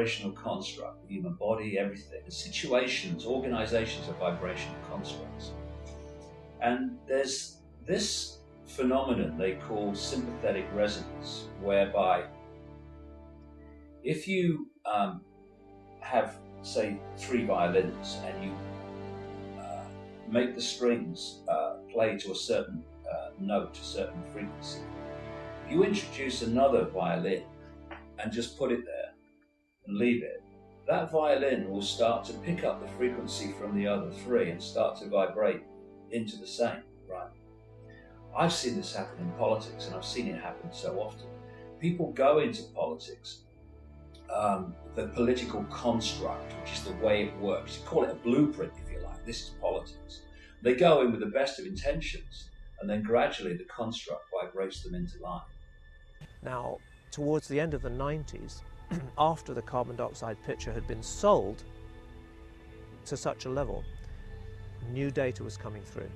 vibrational construct, the human body, everything. The situations, organizations are vibrational constructs. And there's this phenomenon they call sympathetic resonance, whereby if you have, say, 3 violins and you make the strings play to a certain note, a certain frequency, if you introduce another violin and just put it there and leave it, that violin will start to pick up the frequency from the other 3 and start to vibrate into the same, right? I've seen this happen in politics, and I've seen it happen so often. People go into politics, the political construct, which is the way it works. You call it a blueprint, if you like. This is politics. They go in with the best of intentions, and then gradually the construct vibrates them into line. Now, towards the end of the 90s, after the carbon dioxide picture had been sold to such a level, new data was coming through.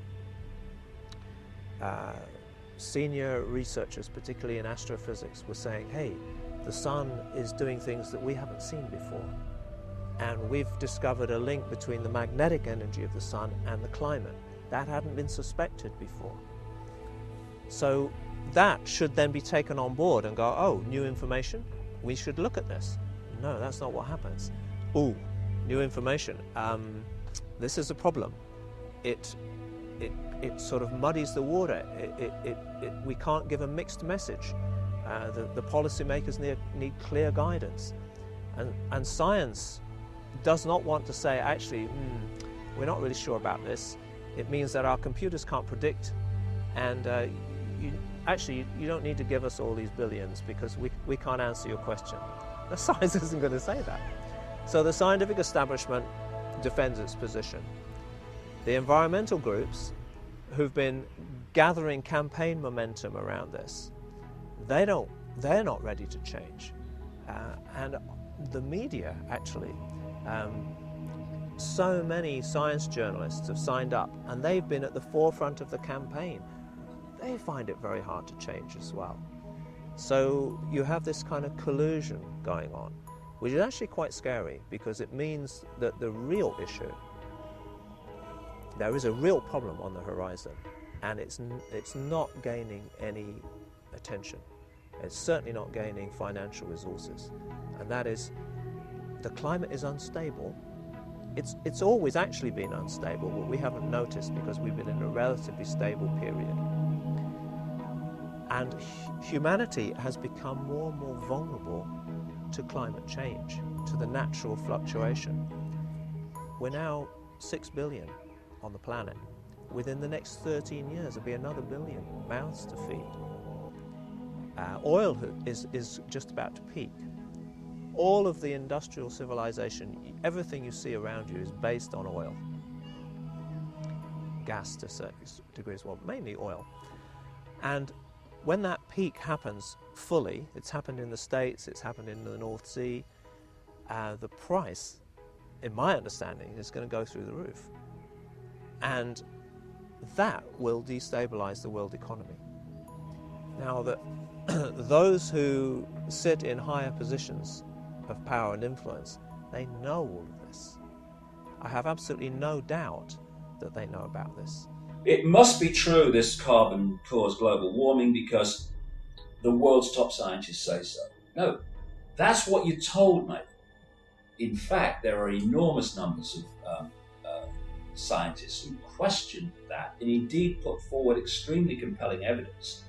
Senior researchers, particularly in astrophysics, were saying, hey, the sun is doing things that we haven't seen before. And we've discovered a link between the magnetic energy of the sun and the climate. That hadn't been suspected before. So that should then be taken on board and go, oh, new information? We should look at this. No, that's not what happens. Ooh, new information. This is a problem. It sort of muddies the water. We can't give a mixed message. The policymakers need clear guidance. And science does not want to say, actually, we're not really sure about this. It means that our computers can't predict, and you don't need to give us all these billions because we can't answer your question. The science isn't going to say that. So the scientific establishment defends its position. The environmental groups who've been gathering campaign momentum around this, they're not ready to change. And the media, actually, so many science journalists have signed up, and they've been at the forefront of the campaign. They find it very hard to change as well. So you have this kind of collusion going on, which is actually quite scary, because it means that the real issue, there is a real problem on the horizon, and it's not gaining any attention. It's certainly not gaining financial resources, and that is the climate is unstable. It's always actually been unstable, but we haven't noticed because we've been in a relatively stable period. And humanity has become more and more vulnerable to climate change, to the natural fluctuation. We're now 6 billion on the planet. Within the next 13 years, there'll be another billion mouths to feed. Oil is just about to peak. All of the industrial civilization, everything you see around you is based on oil. Gas to certain degrees, well, mainly oil. And when that peak happens fully, it's happened in the States, it's happened in the North Sea, the price, in my understanding, is going to go through the roof. And that will destabilize the world economy. Now, those who sit in higher positions of power and influence, they know all of this. I have absolutely no doubt that they know about this. It must be true this carbon caused global warming because the world's top scientists say so. No, that's what you're told, mate. In fact, there are enormous numbers of scientists who question that and indeed put forward extremely compelling evidence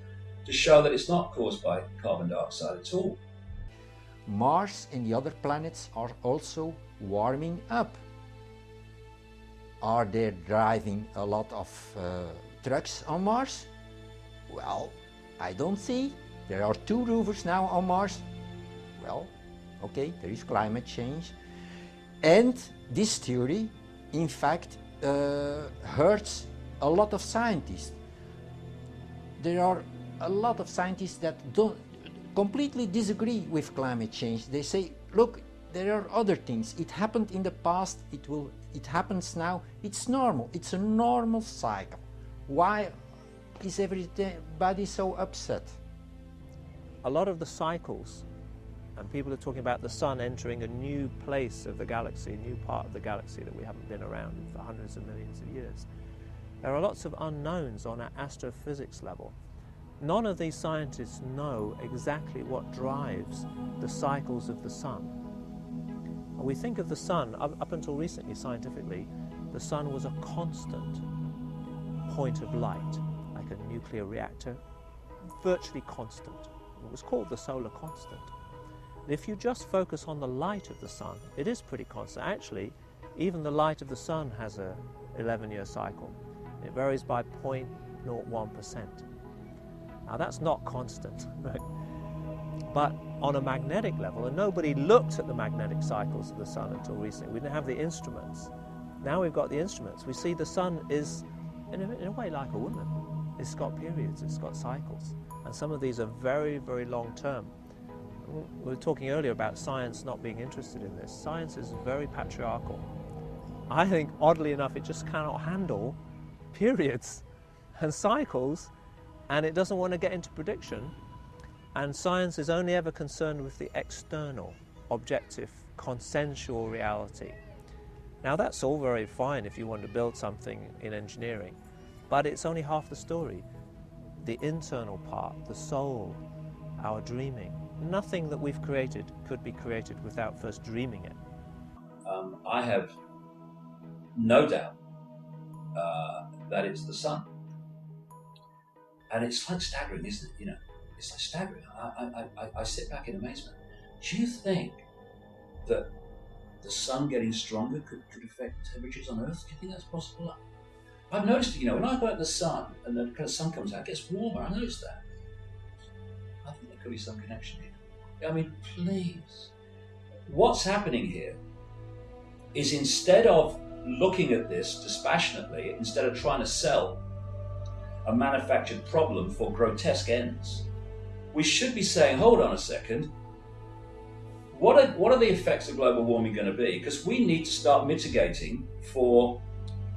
to show that it's not caused by carbon dioxide at all. Mars and the other planets are also warming up. Are they driving a lot of trucks on Mars? Well, I don't see. There are 2 rovers now on Mars. Well, okay, there is climate change. And this theory, in fact, hurts a lot of scientists. There are a lot of scientists that don't completely disagree with climate change. They say, look, there are other things. It happened in the past, it happens now. It's normal. It's a normal cycle. Why is everybody so upset? A lot of the cycles And people are talking about the sun entering a new place of the galaxy, a new part of the galaxy that we haven't been around in for hundreds of millions of years. There are lots of unknowns on an astrophysics level. None of these scientists know exactly what drives the cycles of the sun. And we think of the sun, up until recently scientifically, the sun was a constant point of light, like a nuclear reactor, virtually constant. It was called the solar constant. If you just focus on the light of the sun, it is pretty constant. Actually, even the light of the sun has a 11-year cycle. It varies by 0.01%. Now that's not constant, right? But on a magnetic level, and nobody looked at the magnetic cycles of the sun until recently. We didn't have the instruments. Now we've got the instruments. We see the sun is, in a way, like a woman. It's got periods, it's got cycles. And some of these are very, very long term. We were talking earlier about science not being interested in this. Science is very patriarchal. I think, oddly enough, it just cannot handle periods and cycles, and it doesn't want to get into prediction. And science is only ever concerned with the external, objective, consensual reality. Now that's all very fine if you want to build something in engineering, but it's only half the story. The internal part, the soul, our dreaming. Nothing that we've created could be created without first dreaming it. I have no doubt that it's the sun. And it's like staggering, isn't it? It's like staggering. I sit back in amazement. Do you think that the sun getting stronger could affect temperatures on Earth? Do you think that's possible? I've noticed, when I go at the sun and the sun comes out, it gets warmer. I noticed that. I think there could be some connection here. I mean, please. What's happening here is, instead of looking at this dispassionately, instead of trying to sell a manufactured problem for grotesque ends, we should be saying, hold on a second, what are the effects of global warming going to be? Because we need to start mitigating for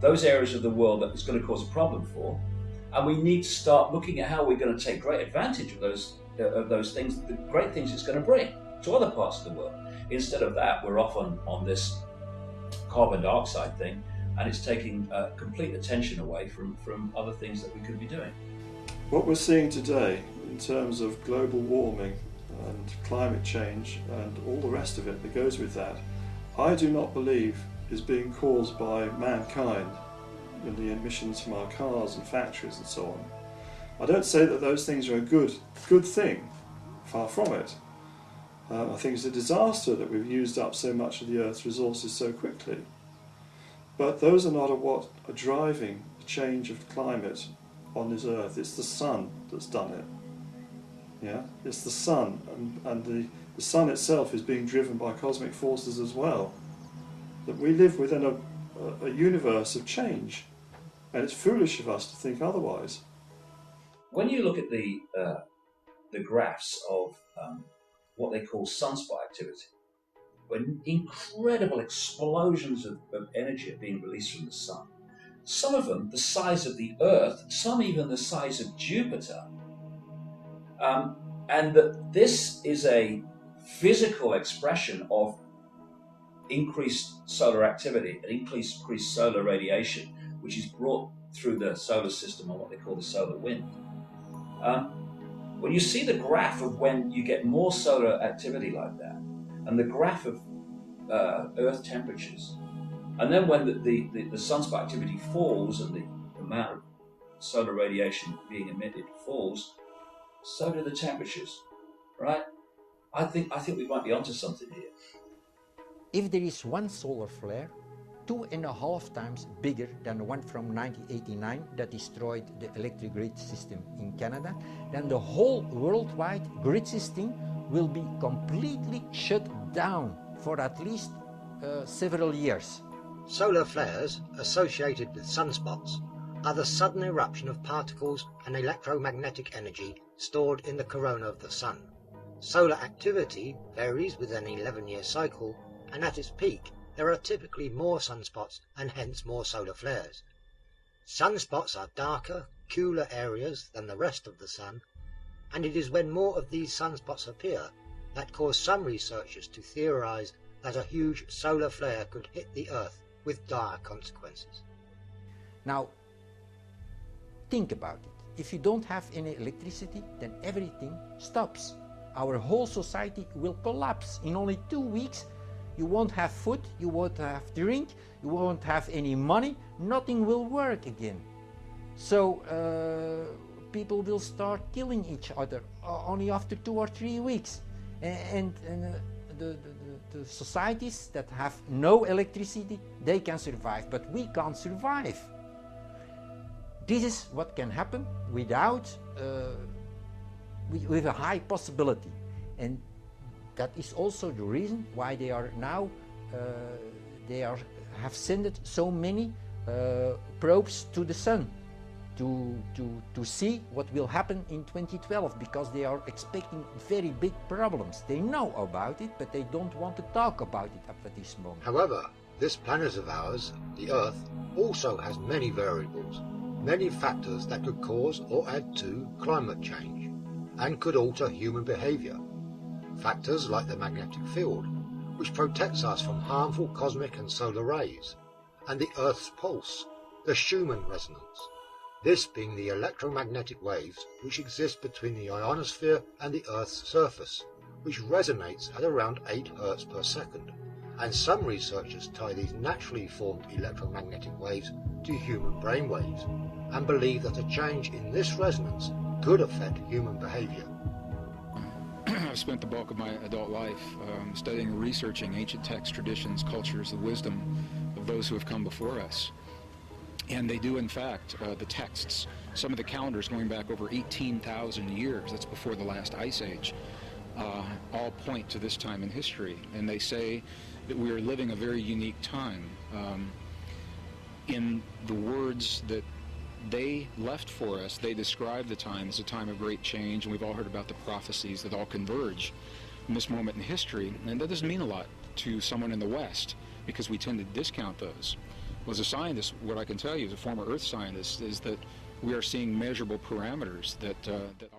those areas of the world that it's going to cause a problem for, and we need to start looking at how we're going to take great advantage of those things, the great things it's going to bring to other parts of the world. Instead of that, we're off on this carbon dioxide thing, and it's taking complete attention away from other things that we could be doing. What we're seeing today in terms of global warming and climate change and all the rest of it that goes with that, I do not believe is being caused by mankind in the emissions from our cars and factories and so on. I don't say that those things are a good thing, far from it. I think it's a disaster that we've used up so much of the Earth's resources so quickly. But those are not what are driving the change of climate on this Earth. It's the sun that's done it. Yeah, it's the sun, and the sun itself is being driven by cosmic forces as well. That we live within a universe of change, and it's foolish of us to think otherwise. When you look at the graphs of what they call sunspot activity, when incredible explosions of energy are being released from the sun, some of them the size of the Earth, some even the size of Jupiter, and that this is a physical expression of increased solar activity and increased solar radiation, which is brought through the solar system on what they call the solar wind. When you see the graph of when you get more solar activity like that, and the graph of Earth temperatures, and then when the sunspot activity falls and the amount of solar radiation being emitted falls, so do the temperatures, right? I think we might be onto something here. If there is one solar flare 2.5 times bigger than the one from 1989 that destroyed the electric grid system in Canada, then the whole worldwide grid system will be completely shut down for at least several years. Solar flares associated with sunspots are the sudden eruption of particles and electromagnetic energy stored in the corona of the sun. Solar activity varies with an 11-year cycle, and at its peak there are typically more sunspots and hence more solar flares. Sunspots are darker, cooler areas than the rest of the sun, and it is when more of these sunspots appear that caused some researchers to theorize that a huge solar flare could hit the Earth with dire consequences. Now, think about it. If you don't have any electricity, then everything stops. Our whole society will collapse. In only 2 weeks, you won't have food, you won't have drink, you won't have any money, nothing will work again. So people will start killing each other only after 2 or 3 weeks. And the societies that have no electricity, they can survive, but we can't survive. This is what can happen without, with a high possibility. And that is also the reason why they are now, have sent so many probes to the sun to see what will happen in 2012, because they are expecting very big problems. They know about it, but they don't want to talk about it up at this moment. However, this planet of ours, the Earth, also has many variables, many factors that could cause or add to climate change and could alter human behavior. Factors like the magnetic field, which protects us from harmful cosmic and solar rays, and the Earth's pulse, the Schumann resonance. This being the electromagnetic waves which exist between the ionosphere and the Earth's surface, which resonates at around 8 Hz per second. And some researchers tie these naturally formed electromagnetic waves to human brain waves, and believe that a change in this resonance could affect human behavior. I've spent the bulk of my adult life studying and researching ancient texts, traditions, cultures, the wisdom of those who have come before us. And they do, in fact, the texts, some of the calendars going back over 18,000 years, that's before the last ice age, all point to this time in history. And they say that we are living a very unique time. In the words that they left for us, they describe the time as a time of great change, and we've all heard about the prophecies that all converge in this moment in history. And that doesn't mean a lot to someone in the West, because we tend to discount those. Well, as a scientist, what I can tell you as a former Earth scientist is that we are seeing measurable parameters that